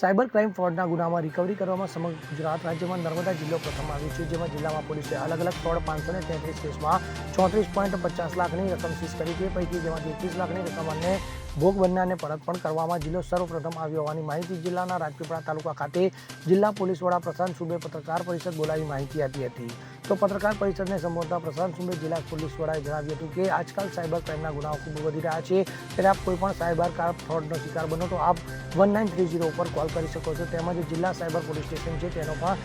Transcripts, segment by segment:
Cyber crime ફ્રોડના ગુનામાં recovery કરવામાં સમગ્ર ગુજરાત રાજ્યમાં નર્મદા જિલ્લો પ્રથમ આવ્યો છે, જેમાં જિલ્લામાં પોલીસે અલગ અલગ ફ્રોડ 533 કેસમાં 34.50 લાખની રકમ સીઝ કરી છે. પૈકી જેમાંથી 21 લાખની રકમ અન્ય ભોગ બનનારને પરત પણ કરવામાં જિલ્લો સર્વપ્રથમ આવ્યો હોવાની માહિતી જિલ્લાના રાજપીપળા તાલુકા ખાતે જિલ્લા પોલીસ વડા પ્રશાંત સુબે પત્રકાર પરિષદ બોલાવી માહિતી આપી હતી. તો પત્રકાર પરિષદને સંબોધતા પ્રશાંત સુબે જિલ્લા પોલીસ વડાએ જણાવ્યું હતું કે આજકાલ સાયબર ક્રાઇમના ગુનાઓ ખૂબ વધી રહ્યા છે, ત્યારે આપ કોઈ પણ સાયબર ફ્રોડનો શિકાર બનો તો આપ 1930 ઉપર કોલ કરી શકો છો. તેમજ જિલ્લા સાયબર પોલીસ સ્ટેશન છે તેનો પણ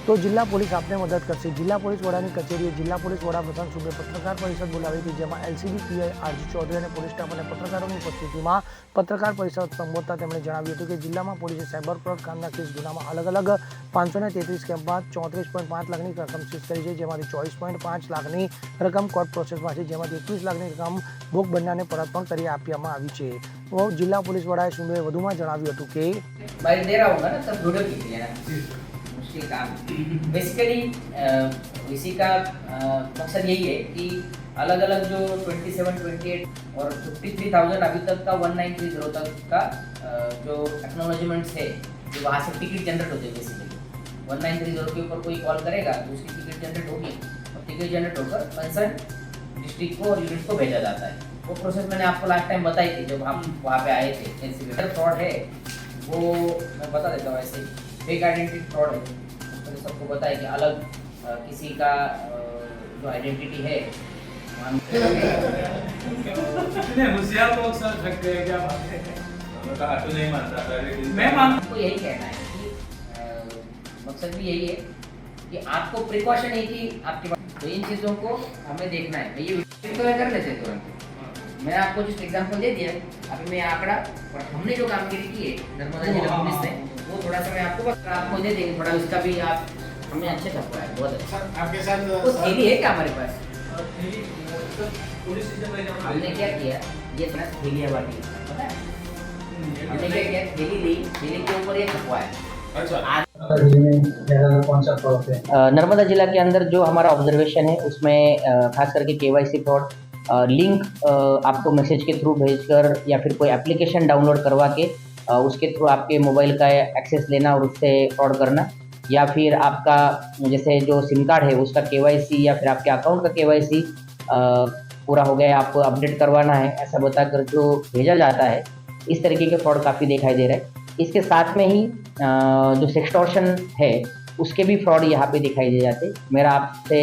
તો જિલ્લા પોલીસ આપને મદદ કરશે. જિલ્લા પોલીસ વડાની કચેરીએ જિલ્લા પોલીસ વડા પ્રશાંત સુબે પત્રકાર પરિષદ બોલાવી હતી, જેમાં એલસીબી પીઆઈ આરજી ચૌધરી અને પોલીસ સ્ટાફ અને પત્રકારોની ઉપસ્થિતિમાં પત્રકાર પરિષદ સંબોધતા તેમણે જણાવ્યું હતું કે જિલ્લામાં પોલીસે સાયબર ફ્રોડ કામના કેસ ગુનામાં અલગ અલગ 533 કેસમાં 34.5 લાખની રકમ સીઝ કરી છે, જેમાંથી 24.5 લાખની રકમ કોર્ટ પ્રોસેસમાં છે, જેમાંથી 21 લાખની રકમ ભોગ બનનારને પરત પણ કરી આપવામાં આવી છે. તો જિલ્લા પોલીસ વડાએ સુબે વધુમાં જણાવ્યું હતું કે भाई दे रहा होगा ना तब वीडियो कीजिए ना मुश्किल काम बेसिकली इसी का मकसद यही है कि अलग अलग जो 27, 28 और 53,000 अभी तक का 1930 तक का जो एक्नॉलेजमेंट्स है जो वहाँ से टिकट जनरेट होते हैं. बेसिकली 1930 के ऊपर कोई कॉल करेगा तो उसकी टिकट जनरेट होगी और टिकट जनरेट होकर कंसर्न डिस्ट्रिक्ट को और यूनिट को भेजा जाता है. वो प्रोसेस मैंने आपको लास्ट टाइम बताई थी जब हम वहाँ पे आए थे. एनसीबी फ्रॉड है वो मैं बता देता हूँ. ऐसे फेक आइडेंटिटी फ्रॉड है, तो सबको बताया कि अलग किसी का जो आइडेंटिटी है होशियार लोग सर थक गए क्या बात है. तो नहीं मानता मैं मानता को यही कहना है कि मकसद भी यही है कि आपको प्रिकॉशन है कि आपके पास तो इन चीज़ों को हमें देखना है. ये तो कर लेते तुरंत. मैंने आपको जिस एग्जाम्पल दे दिया अभी मैं आंकड़ा और हमने जो कामगिरी की है नर्मदा जिला पुलिस ने वो थोड़ा सा मैं आपको दे देंगे. थोड़ा उसका भी आप हमने अच्छे से पढ़ा है, बहुत अच्छा. आपके साथ वो थैली है क्या हमारे पास? पुलिस स्टेशन में हमने क्या किया ये इतना थैलियाँ बांटी पता है. हमने क्या किया थैली ली, थैली के ऊपर ये छपवाया. अच्छा नर्मदा जिला के अंदर जो हमारा ऑब्जर्वेशन है उसमें खास करके केवाईसी फ्रॉड, लिंक आपको मैसेज के थ्रू भेजकर या फिर कोई एप्लीकेशन डाउनलोड करवा के उसके थ्रू आपके मोबाइल का एक्सेस लेना और उससे फ्रॉड करना, या फिर आपका जैसे जो सिम कार्ड है उसका केवाईसी या फिर आपके अकाउंट का केवाईसी पूरा हो गया आपको अपडेट करवाना है, ऐसा बताकर जो भेजा जाता है. इस तरीके के फ्रॉड काफ़ी दिखाई दे रहा है. इसके साथ में ही जो सेक्सटॉर्शन है उसके भी फ्रॉड यहाँ पे दिखाई दे जाते. मेरा आपसे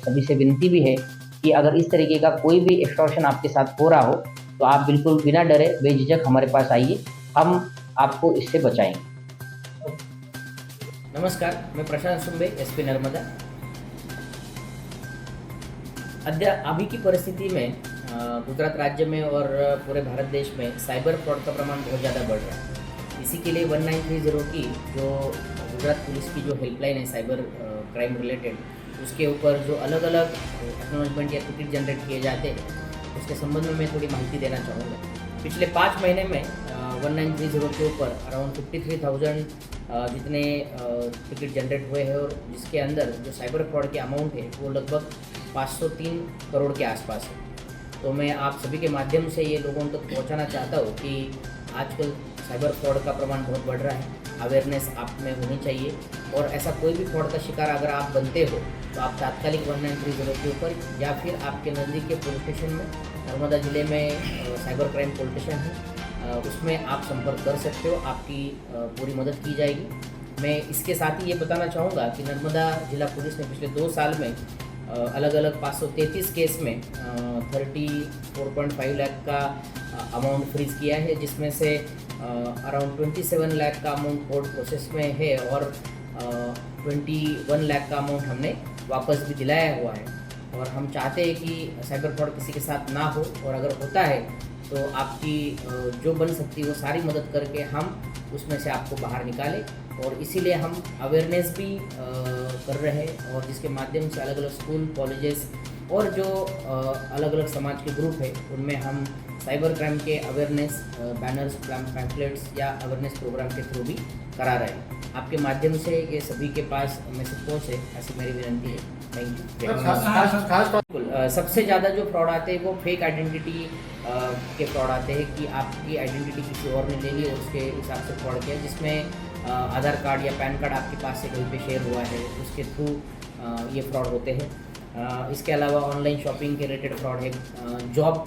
सभी से विनती भी है कि अगर इस तरीके का कोई भी एक्सटॉर्शन आपके साथ हो रहा हो तो आप बिल्कुल बिना डरे बेझिझक हमारे पास आइए, हम आपको इससे बचाएंगे. नमस्कार, मैं प्रशांत सुबे एसपी नर्मदा. अभी की परिस्थिति में गुजरात राज्य में और पूरे भारत देश में साइबर फ्रॉड का प्रमाण बहुत ज़्यादा बढ़ रहा है. इसी के लिए 1930 की जो गुजरात पुलिस की जो हेल्पलाइन है साइबर क्राइम रिलेटेड, उसके ऊपर जो अलग अलग एक्नॉलेजमेंट या टिकट जनरेट किए जाते हैं उसके संबंध में मैं थोड़ी माहिती देना चाहूँगा. पिछले 5 महीने में 1930 के ऊपर अराउंड 53,000 जितने टिकट जनरेट हुए हैं और जिसके अंदर जो साइबर फ्रॉड के अमाउंट है वो लगभग 503 करोड़ के आसपास है. तो मैं आप सभी के माध्यम से ये लोगों तक पहुँचाना चाहता हूँ कि आजकल साइबर फ्रॉड का प्रमाण बहुत बढ़ रहा है. अवेयरनेस आप में होनी चाहिए और ऐसा कोई भी फ्रॉड का शिकार अगर आप बनते हो तो आप तात्कालिक 1930 के ऊपर या फिर आपके नज़दीक के पुलिस स्टेशन में, नर्मदा ज़िले में साइबर क्राइम पुलिस स्टेशन है, उसमें आप संपर्क कर सकते हो. आपकी पूरी मदद की जाएगी. मैं इसके साथ ही ये बताना चाहूँगा कि नर्मदा जिला पुलिस ने पिछले 2 साल में अलग अलग 533 केस में 34.5 लाख का अमाउंट फ्रीज किया है, जिसमें से अराउंड 27 लाख का अमाउंट कोर्ट प्रोसेस में है और 21 लाख का अमाउंट हमने वापस भी दिलाया हुआ है. और हम चाहते हैं कि साइबर फ्रॉड किसी के साथ ना हो, और अगर होता है तो आपकी जो बन सकती है वो सारी मदद करके हम उसमें से आपको बाहर निकालें. और इसीलिए हम अवेयरनेस भी कर रहे हैं और जिसके माध्यम से अलग अलग स्कूल, कॉलेजेस और जो अलग अलग समाज के ग्रुप है उनमें हम साइबर क्राइम के अवेयरनेस बैनर्स, पैम्फलेट्स या अवेयरनेस प्रोग्राम के थ्रू भी करा रहे हैं. आपके माध्यम से ये सभी के पास मैसेज पहुँचे, ऐसी मेरी विनंती है. Thank you. सबसे ज़्यादा जो फ्रॉड आते हैं वो फेक आइडेंटिटी के फ्रॉड आते हैं कि आपकी आइडेंटिटी किसी और ने ले ली और उसके हिसाब से फ्रॉड किया, जिसमें आधार कार्ड या पैन कार्ड आपके पास से कहीं पे शेयर हुआ है, उसके थ्रू ये फ्रॉड होते हैं। इसके अलावा ऑनलाइन शॉपिंग के रिलेटेड फ्रॉड है, जॉब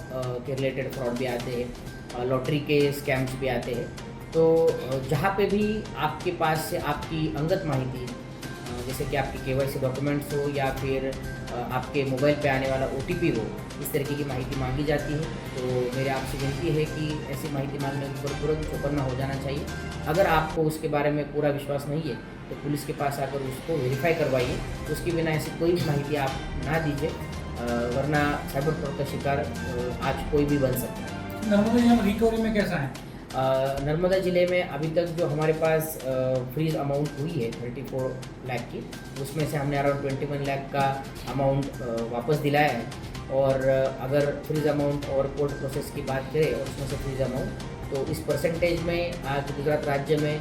के रिलेटेड फ्रॉड भी आते हैं, लॉटरी के स्कैम्स भी आते हैं। तो जहाँ पे भी आपके पास से आपकी अंगत माहिती, जैसे कि आपके KYC डॉक्यूमेंट्स हो या फिर आपके मोबाइल पे आने वाला OTP हो, इस तरीके की माहिती मांगी जाती है, तो मेरे आपसे विनती है कि ऐसी माहिती मांगने के ऊपर तुरंत चौकन्ना हो जाना चाहिए। अगर आपको उसके बारे में पूरा विश्वास नहीं है तो पुलिस के पास आकर उसको वेरीफाई करवाइए। उसके बिना ऐसी कोई भी माहिती आप ना दीजिए, वरना साइबर फ्रॉड का शिकार आज कोई भी बन सकता है। नर्मदा जिला में रिकवरी में कैसा है? नर्मदा ज़िले में अभी तक जो हमारे पास फ्रीज अमाउंट हुई है 34 लाख की, उसमें से हमने अराउंड 21 लाख का अमाउंट वापस दिलाया है। और अगर फ्रीज अमाउंट और कोर्ट प्रोसेस की बात करें और उसमें से फ्रीज अमाउंट, तो इस परसेंटेज में आज गुजरात राज्य में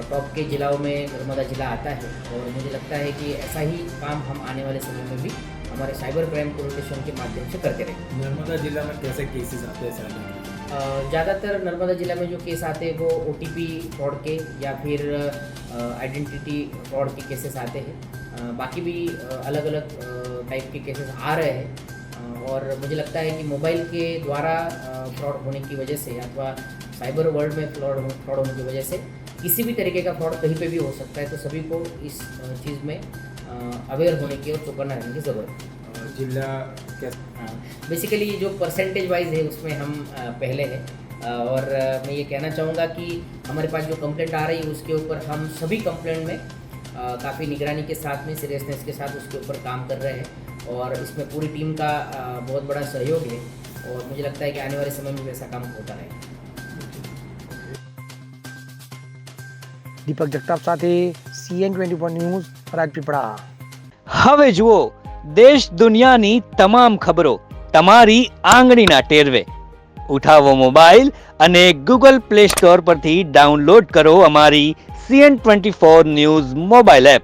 टॉप के जिलों में नर्मदा जिला आता है। और मुझे लगता है कि ऐसा ही काम हम आने वाले समय में भी हमारे साइबर क्राइम कोऑर्डिनेशन के माध्यम से करते रहेंगे। नर्मदा जिला में कैसे केसेस आते हैं सारे? ज़्यादातर नर्मदा जिला में जो केस आते हैं वो OTP फ्रॉड के या फिर आइडेंटिटी फ्रॉड के केसेस आते हैं। बाकी भी अलग अलग टाइप के केसेस आ रहे हैं। और मुझे लगता है कि मोबाइल के द्वारा फ्रॉड होने की वजह से अथवा साइबर वर्ल्ड में फ्रॉड होने की वजह से किसी भी तरीके का फ्रॉड कहीं पे भी हो सकता है। तो सभी को इस चीज़ में अवेयर होने की और चौकन्ना रहने की ज़रूरत है। जिला बेसिकली जो परसेंटेज वाइज है उसमें हम पहले हैं। और मैं ये कहना चाहूँगा कि हमारे पास जो कंप्लेंट आ रही है उसके ऊपर हम सभी कंप्लेंट में काफ़ी निगरानी के साथ में, सीरियसनेस के साथ उसके ऊपर काम कर रहे हैं। और इसमें पूरी टीम का बहुत बड़ा सहयोग है और मुझे लगता है कि आने वाले समय में वैसा काम होता रहेगा। દીપક જગતાપ સાથે CN24 ન્યૂઝ રાજપીપળા। હવે જુઓ દેશ દુનિયાની તમામ ખબરો તમારી આંગળીના ટેરવે। ઉઠાવો મોબાઈલ અને Google Play Store પરથી ડાઉનલોડ કરો અમારી CN24 ન્યૂઝ મોબાઈલ એપ।